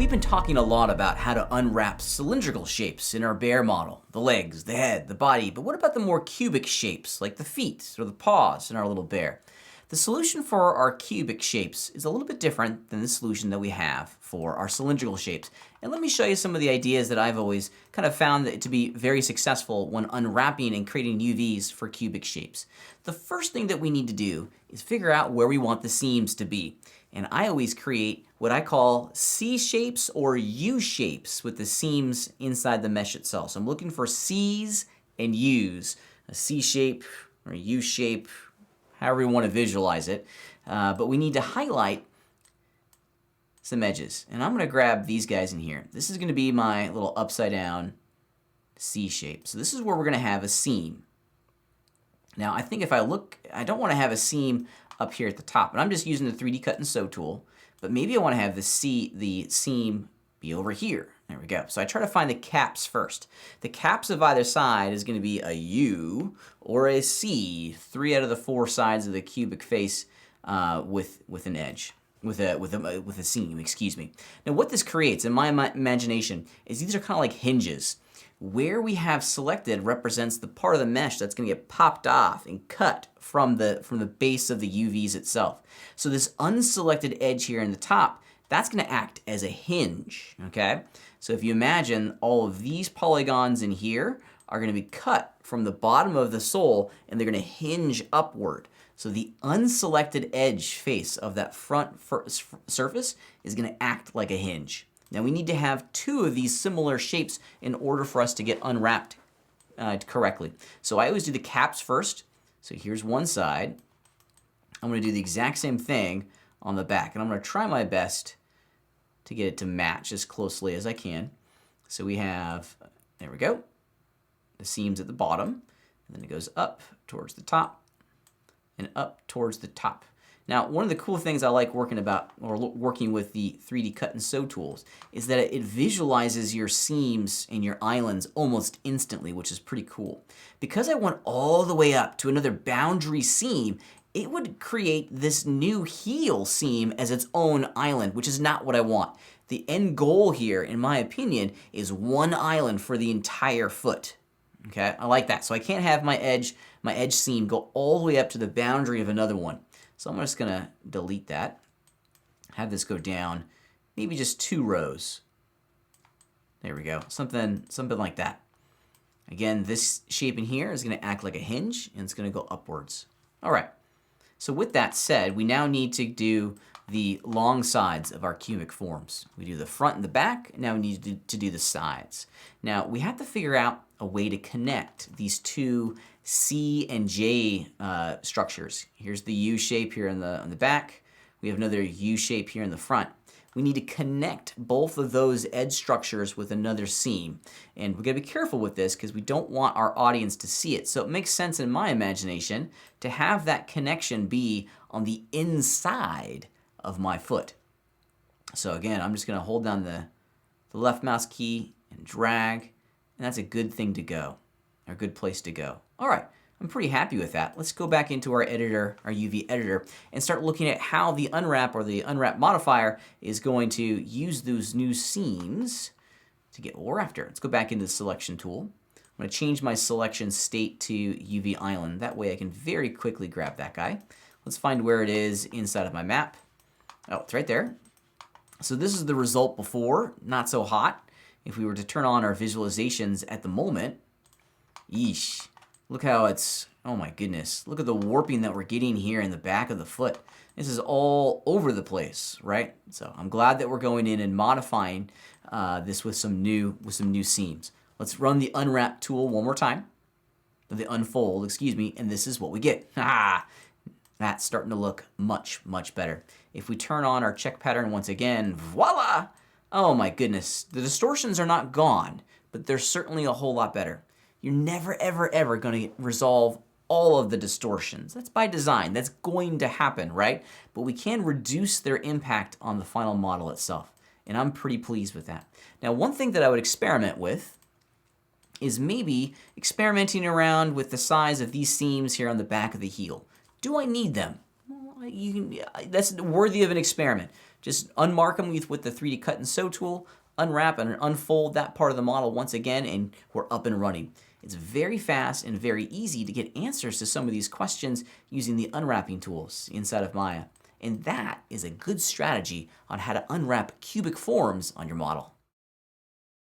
We've been talking a lot about how to unwrap cylindrical shapes in our bear model. The legs, the head, the body, but what about the more cubic shapes like the feet or the paws in our little bear? The solution for our cubic shapes is a little bit different than the solution that we have for our cylindrical shapes. And let me show you some of the ideas that I've always kind of found that to be very successful when unwrapping and creating UVs for cubic shapes. The first thing that we need to do is figure out where we want the seams to be. And I always create what I call C shapes or U shapes with the seams inside the mesh itself. So I'm looking for C's and U's, a C shape or a U shape, however you want to visualize it. But we need to highlight some edges. And I'm going to grab these guys in here. This is going to be my little upside down C shape. So this is where we're going to have a seam. Now I think if I look, I don't want to have a seam up here at the top. And I'm just using the 3D cut and sew tool. But maybe I want to have the seam be over here. There we go. So I try to find the caps first. The caps of either side is going to be a U or a C, 3 out of the 4 sides of the cubic face with an edge, with a seam, excuse me. Now what this creates, in my imagination, is these are kind of like hinges. Where we have selected represents the part of the mesh that's going to get popped off and cut from the base of the UVs itself. So this unselected edge here in the top, that's going to act as a hinge, okay? So if you imagine all of these polygons in here are going to be cut from the bottom of the sole and they're going to hinge upward. So the unselected edge face of that front surface is going to act like a hinge. Now we need to have 2 of these similar shapes in order for us to get unwrapped correctly. So I always do the caps first. So here's one side. I'm going to do the exact same thing on the back. And I'm going to try my best to get it to match as closely as I can. So we have, there we go, the seams at the bottom. And then it goes up towards the top and up towards the top. Now, one of the cool things I like working with the 3D cut and sew tools is that it visualizes your seams and your islands almost instantly, which is pretty cool. Because I went all the way up to another boundary seam, it would create this new heel seam as its own island, which is not what I want. The end goal here, in my opinion, is one island for the entire foot. Okay, I like that. So I can't have my edge seam go all the way up to the boundary of another one. So I'm just going to delete that, have this go down, maybe just 2 rows. There we go, something like that. Again, this shape in here is going to act like a hinge, and it's going to go upwards. All right, so with that said, we now need to do the long sides of our cubic forms. We do the front and the back, now we need to do the sides. Now, we have to figure out a way to connect these 2 C and J structures. Here's the U shape here on the back. We have another U shape here in the front. We need to connect both of those edge structures with another seam. And we're going to be careful with this because we don't want our audience to see it. So it makes sense in my imagination to have that connection be on the inside of my foot. So again, I'm just going to hold down the left mouse key and drag, and that's a good thing to go, or a good place to go. All right, I'm pretty happy with that. Let's go back into our editor, our UV editor, and start looking at how the unwrap or the unwrap modifier is going to use those new seams to get what we're after. Let's go back into the selection tool. I'm going to change my selection state to UV island. That way I can very quickly grab that guy. Let's find where it is inside of my map. Oh, it's right there. So this is the result before, not so hot. If we were to turn on our visualizations at the moment, yeesh. Look how it's, oh my goodness. Look at the warping that we're getting here in the back of the foot. This is all over the place, right? So I'm glad that we're going in and modifying this with some new seams. Let's run the unwrap tool one more time. The unfold, excuse me, and this is what we get. Ah, that's starting to look much, much better. If we turn on our check pattern once again, voila! Oh my goodness. The distortions are not gone, but they're certainly a whole lot better. You're never, ever, ever going to resolve all of the distortions. That's by design. That's going to happen, right? But we can reduce their impact on the final model itself. And I'm pretty pleased with that. Now, one thing that I would experiment with is maybe experimenting around with the size of these seams here on the back of the heel. Do I need them? Well, That's worthy of an experiment. Just unmark them with the 3D cut and sew tool, unwrap and unfold that part of the model once again, and we're up and running. It's very fast and very easy to get answers to some of these questions using the unwrapping tools inside of Maya. And that is a good strategy on how to unwrap cubic forms on your model.